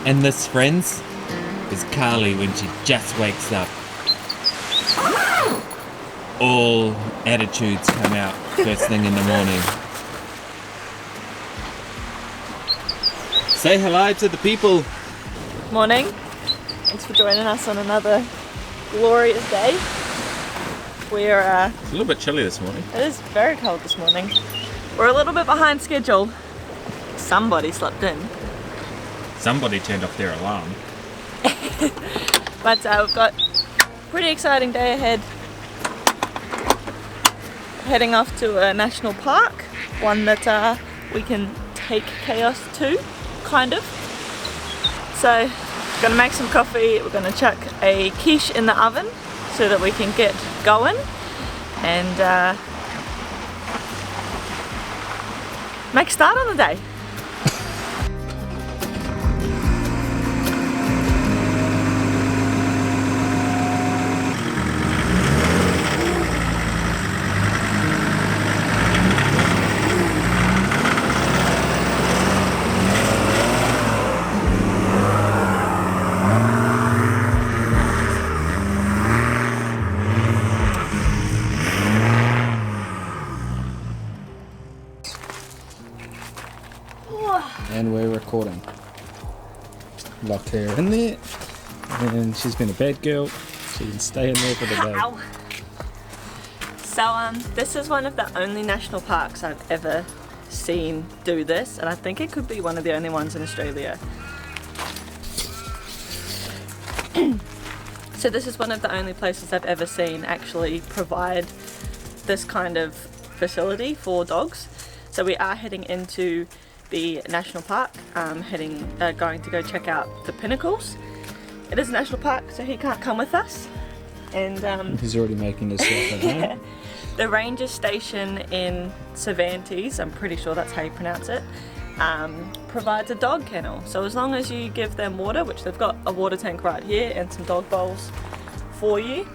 And this, friends, is Carly when she just wakes up. All attitudes come out first thing in the morning. Say hello to the people. Morning. Thanks for joining us on another glorious day. We're It's a little bit chilly this morning. it is very cold this morning. We're a little bit behind schedule. Somebody slept in. Somebody turned off their alarm. But we've got a pretty exciting day ahead. Heading off to a national park, one that we can take Chaos to, kind of. So, we're gonna make some coffee, we're gonna chuck a quiche in the oven so that we can get going and make a start on the day. And we're recording. Locked her in there, and she's been a bad girl. She can stay in there for the day. Ow. So this is one of the only national parks I've ever seen do this, and I think it could be one of the only ones in Australia. So this is one of the only places I've ever seen actually provide this kind of facility for dogs. So we are heading into the national park, going to go check out the Pinnacles. It is a national park, so he can't come with us. And He's already making himself at home. the ranger station in Cervantes, I'm pretty sure that's how you pronounce it, provides a dog kennel. So as long as you give them water, which they've got a water tank right here and some dog bowls for you.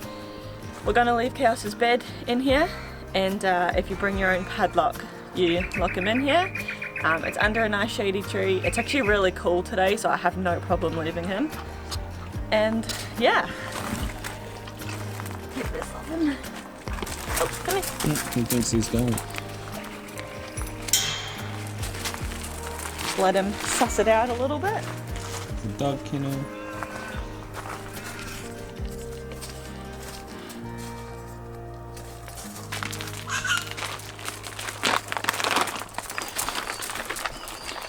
We're going to leave Chaos's bed in here, and if you bring your own padlock, you lock him in here. It's under a nice shady tree. It's actually really cool today, so I have no problem leaving him. And yeah. Get this on him. Oh, come here. He thinks he's going. Let him suss it out a little bit. The dog kennel.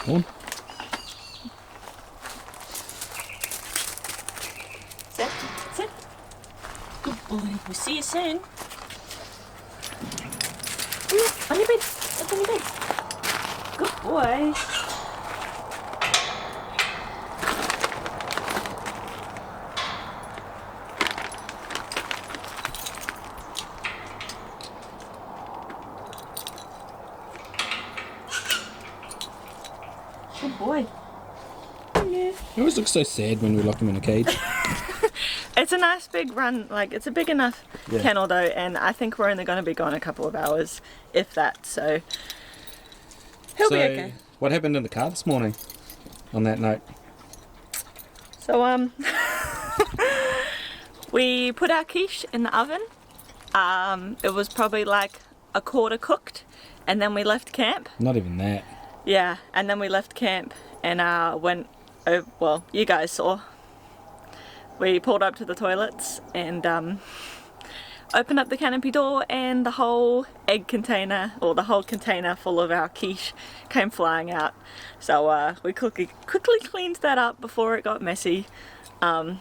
On. Sit, sit. Good boy. We'll see you soon. Come here, on your bed. Up on your bed. Good boy. Good boy. Yeah. He always looks so sad when we lock him in a cage. It's a nice big run, like it's a big enough kennel though, and I think we're only going to be gone a couple of hours, if that, so he'll be okay. What happened in the car this morning on that note? So we put our quiche in the oven. It was probably like a quarter cooked, and then we left camp. Not even that. Yeah, and then we left camp and went over, well, you guys saw. We pulled up to the toilets and opened up the canopy door, and the whole egg container, or the whole container full of our quiche came flying out. So we quickly cleaned that up before it got messy. So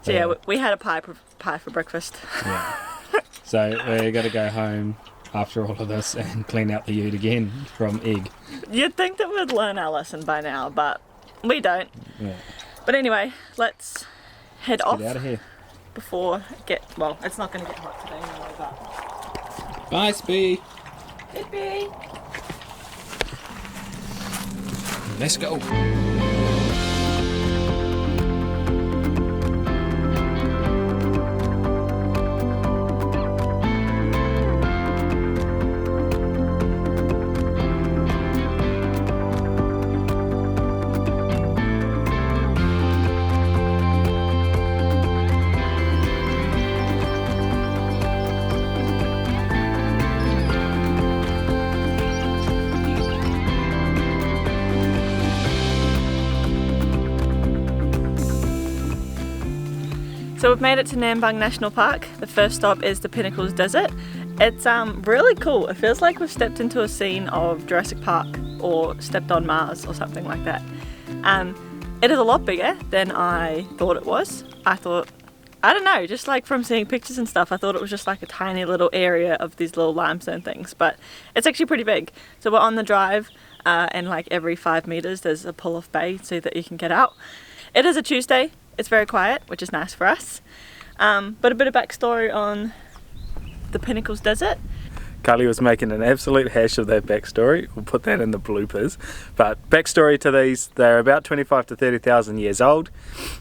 yeah, we had a pie for breakfast. Yeah. So we're going to go home after all of this and clean out the ute again from egg. You'd think that we'd learn our lesson by now, but We don't. Yeah. But anyway, let's head off Get out of here. before well, it's not going to get hot today anyway, but... Bye, Spee. Hippie! Let's go. So we've made it to Nambung National Park. The first stop is the Pinnacles Desert. It's really cool. It feels like we've stepped into a scene of Jurassic Park or stepped on Mars or something like that. It is a lot bigger than I thought it was. I don't know, just like from seeing pictures and stuff, I thought it was just like a tiny little area of these little limestone things, but it's actually pretty big. So we're on the drive and like every 5 meters there's a pull-off bay so that you can get out. It is a Tuesday. It's very quiet, which is nice for us. But a bit of backstory on the Pinnacles Desert. Carly was making an absolute hash of that backstory. We'll put that in the bloopers. But backstory to these, they're about 25 to 30,000 years old.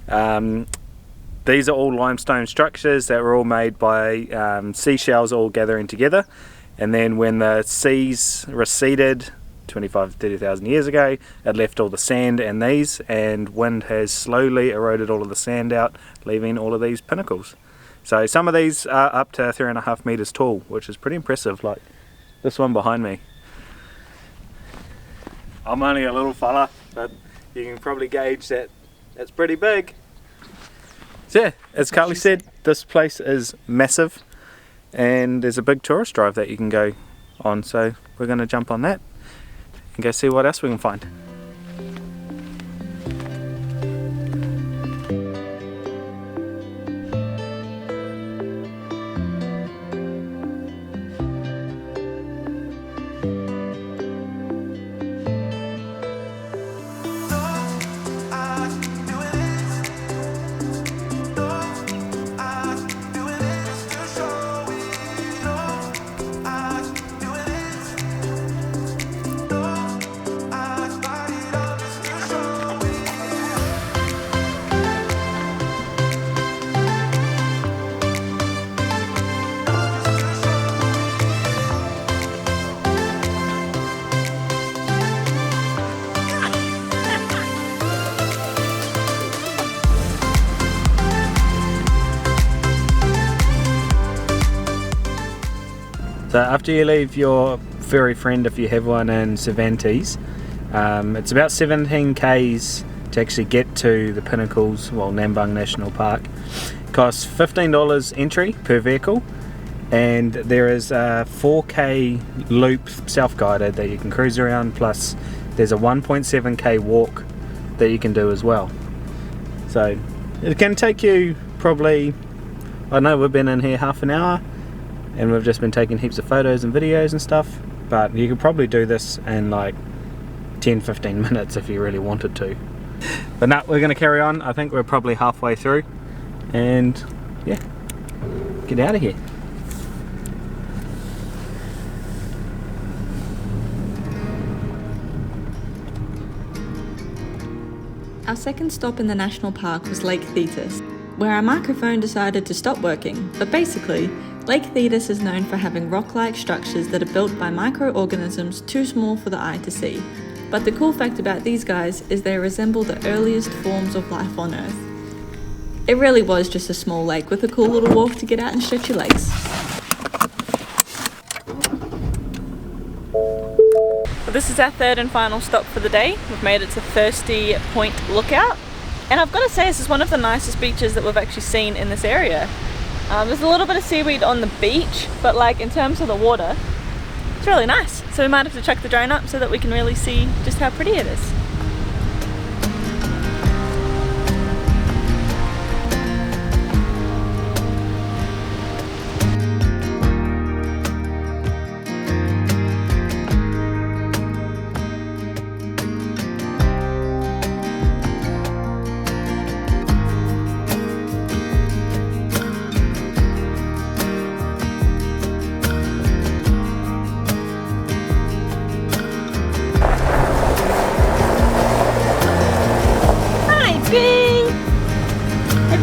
These are all limestone structures that were all made by seashells all gathering together. And then when the seas receded 25 to 30,000 years ago, it left all the sand and these, and wind has slowly eroded all of the sand out, leaving all of these pinnacles. So some of these are up to 3.5 meters tall, which is pretty impressive, like this one behind me. I'm only a little fella, but you can probably gauge that it's pretty big. So yeah, as Carly said, this place is massive, and there's a big tourist drive that you can go on, so we're going to jump on that and go see what else we can find. So after you leave your furry friend, if you have one, in Cervantes, it's about 17 k's to actually get to the Pinnacles, well, Nambung National Park. It costs $15 entry per vehicle, and there is a 4k loop self-guided that you can cruise around, plus there's a 1.7k walk that you can do as well. So it can take you probably, I know we've been in here half an hour and we've just been taking heaps of photos and videos and stuff, but you could probably do this in like 10-15 minutes if you really wanted to. But no, we're going to carry on. I think we're probably halfway through, and yeah, get out of here. Our second stop in the national park was Lake Thetis, where our microphone decided to stop working. But basically, Lake Thetis is known for having rock-like structures that are built by microorganisms too small for the eye to see. But the cool fact about these guys is they resemble the earliest forms of life on Earth. It really was just a small lake with a cool little walk to get out and stretch your legs. This is our third and final stop for the day. We've made it to Thirsty Point Lookout, and I've got to say this is one of the nicest beaches that we've actually seen in this area. There's a little bit of seaweed on the beach, but like in terms of the water, it's really nice. So we might have to chuck the drone up so that we can really see just how pretty it is.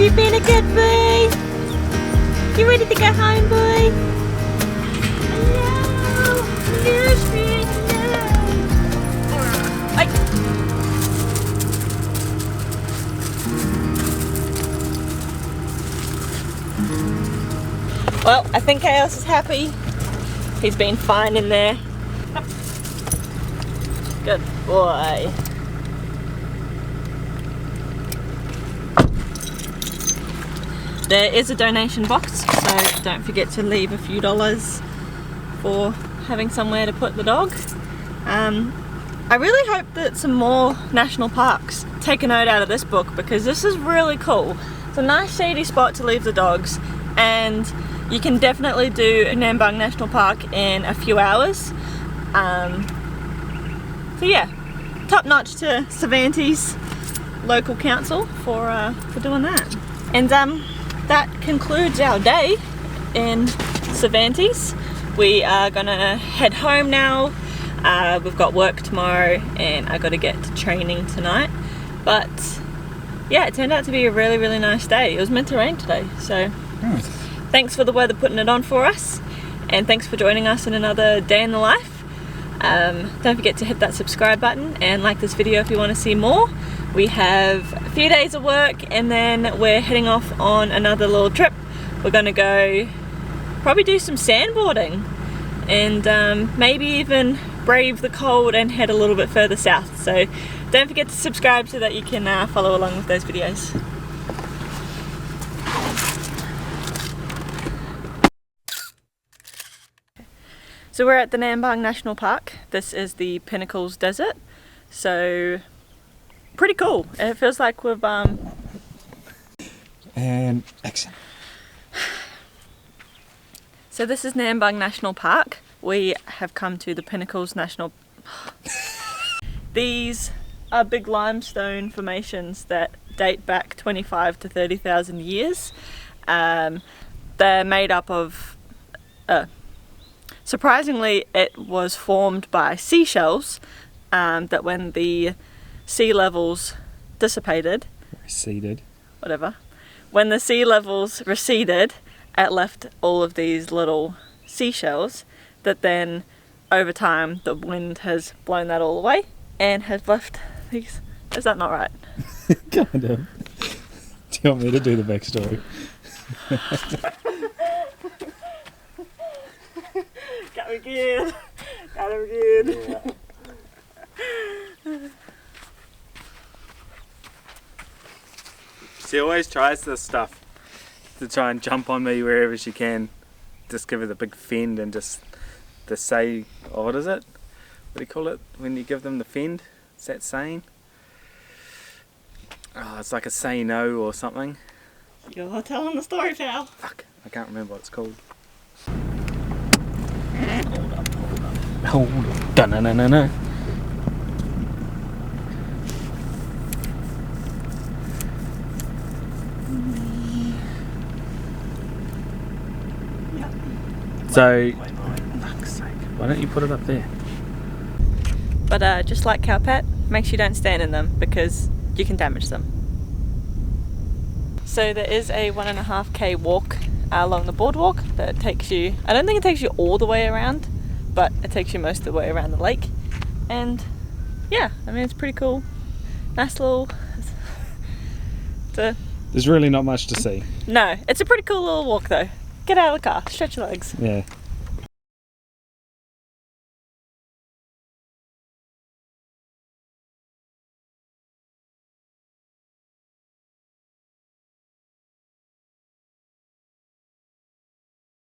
You been a good boy? You ready to go home, boy? Hello! Lucy, hello! Ay. Well, I think Chaos is happy. He's been fine in there. Good boy. There is a donation box, so don't forget to leave a few dollars for having somewhere to put the dog. I really hope that some more national parks take a note out of this book, because this is really cool. It's a nice shady spot to leave the dogs, and you can definitely do Nambung National Park in a few hours. So yeah, top notch to Cervantes local council for doing that. And that concludes our day in Cervantes. We are gonna head home now. We've got work tomorrow and I gotta get to training tonight. But yeah, it turned out to be a really, really nice day. It was meant to rain today, so thanks for the weather putting it on for us, and thanks for joining us in another day in the life. Don't forget to hit that subscribe button and like this video if you want to see more. We have a few days of work and then we're heading off on another little trip. We're gonna go probably do some sandboarding and maybe even brave the cold and head a little bit further south. So don't forget to subscribe so that you can follow along with those videos. So we're at the Nambung National Park. This is the Pinnacles Desert. So pretty cool. It feels like we've And action. So this is Nambung National Park. We have come to the Pinnacles National. These are big limestone formations that date back 25 to 30,000 years. They're made up of surprisingly, it was formed by seashells that when the sea levels dissipated, Receded. whatever, when the sea levels receded, it left all of these little seashells that then over time the wind has blown that all away and has left these. Is that not right? Kind of. Do you want me to do the backstory? Got me good. Got him good. She always tries this stuff to try and jump on me wherever she can. Just give her the big fend and just the say, oh, what is it? What do you call it when you give them the fend? Is that saying? Oh, it's like a say no or something. You're telling the story, pal. Fuck, I can't remember what it's called. Hold up. Hold on. Dun-na-na-na-na. So, fuck's sake, why don't you put it up there? But just like cow pet, make sure you don't stand in them because you can damage them. So there is a 1.5k walk along the boardwalk that takes you, I don't think it takes you all the way around, but it takes you most of the way around the lake. And yeah, I mean, it's pretty cool. Nice little, There's really not much to see. no, it's a pretty cool little walk though. Get out of the car, stretch your legs. Yeah.